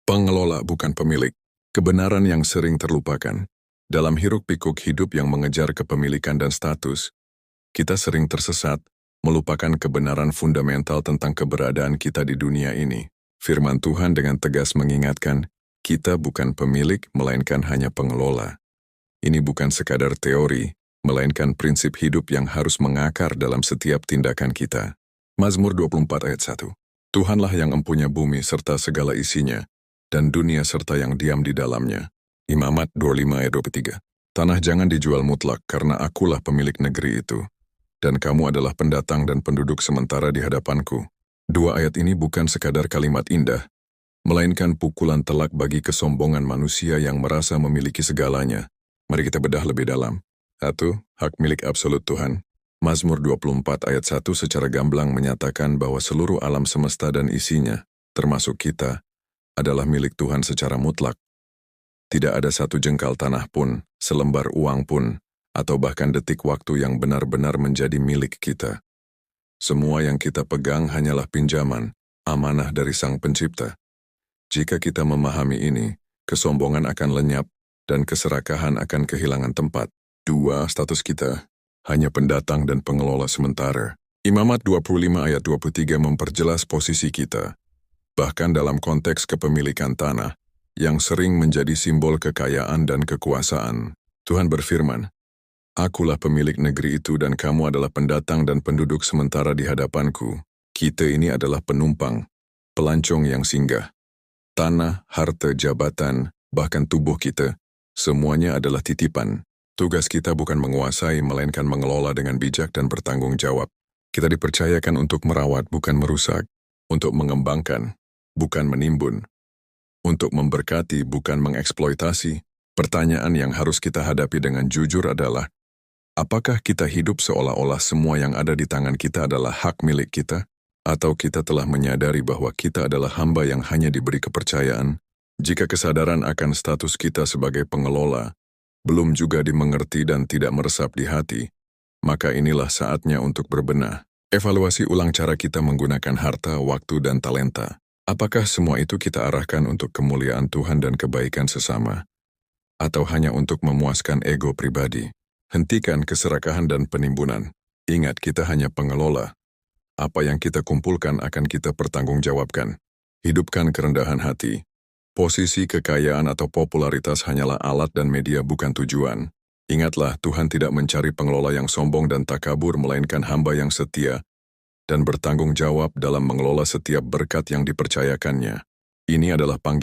Pengelola bukan pemilik. Kebenaran yang sering terlupakan. Dalam hiruk-pikuk hidup yang mengejar kepemilikan dan status, kita sering tersesat, melupakan kebenaran fundamental tentang keberadaan kita di dunia ini. Firman Tuhan dengan tegas mengingatkan, kita bukan pemilik, melainkan hanya pengelola. Ini bukan sekadar teori, melainkan prinsip hidup yang harus mengakar dalam setiap tindakan kita. Mazmur 24 ayat 1. Tuhanlah yang empunya bumi serta segala isinya, dan dunia serta yang diam di dalamnya. Imamat 25 ayat 23. Tanah jangan dijual mutlak, karena akulah pemilik negeri itu, dan kamu adalah pendatang dan penduduk sementara di hadapanku. Dua ayat ini bukan sekadar kalimat indah, melainkan pukulan telak bagi kesombongan manusia yang merasa memiliki segalanya. Mari kita bedah lebih dalam. 1. Hak milik absolut Tuhan. Mazmur 24 ayat 1 secara gamblang menyatakan bahwa seluruh alam semesta dan isinya, termasuk kita, adalah milik Tuhan secara mutlak. Tidak ada satu jengkal tanah pun, selembar uang pun, atau bahkan detik waktu yang benar-benar menjadi milik kita. Semua yang kita pegang hanyalah pinjaman, amanah dari Sang Pencipta. Jika kita memahami ini, kesombongan akan lenyap, dan keserakahan akan kehilangan tempat. 2. Status kita hanya pendatang dan pengelola sementara. Imamat 25 ayat 23 memperjelas posisi kita. Bahkan dalam konteks kepemilikan tanah, yang sering menjadi simbol kekayaan dan kekuasaan, Tuhan berfirman, akulah pemilik negeri itu dan kamu adalah pendatang dan penduduk sementara di hadapanku. Kita ini adalah penumpang, pelancong yang singgah. Tanah, harta, jabatan, bahkan tubuh kita, semuanya adalah titipan. Tugas kita bukan menguasai, melainkan mengelola dengan bijak dan bertanggung jawab. Kita dipercayakan untuk merawat, bukan merusak, untuk mengembangkan, bukan menimbun, untuk memberkati, bukan mengeksploitasi. Pertanyaan yang harus kita hadapi dengan jujur adalah, apakah kita hidup seolah-olah semua yang ada di tangan kita adalah hak milik kita? Atau kita telah menyadari bahwa kita adalah hamba yang hanya diberi kepercayaan? Jika kesadaran akan status kita sebagai pengelola belum juga dimengerti dan tidak meresap di hati, maka inilah saatnya untuk berbenah. Evaluasi ulang cara kita menggunakan harta, waktu, dan talenta. Apakah semua itu kita arahkan untuk kemuliaan Tuhan dan kebaikan sesama? Atau hanya untuk memuaskan ego pribadi? Hentikan keserakahan dan penimbunan. Ingat, kita hanya pengelola. Apa yang kita kumpulkan akan kita pertanggungjawabkan. Hidupkan kerendahan hati. Posisi, kekayaan, atau popularitas hanyalah alat dan media, bukan tujuan. Ingatlah, Tuhan tidak mencari pengelola yang sombong dan takabur, melainkan hamba yang setia dan bertanggung jawab dalam mengelola setiap berkat yang dipercayakannya. Ini adalah panggilan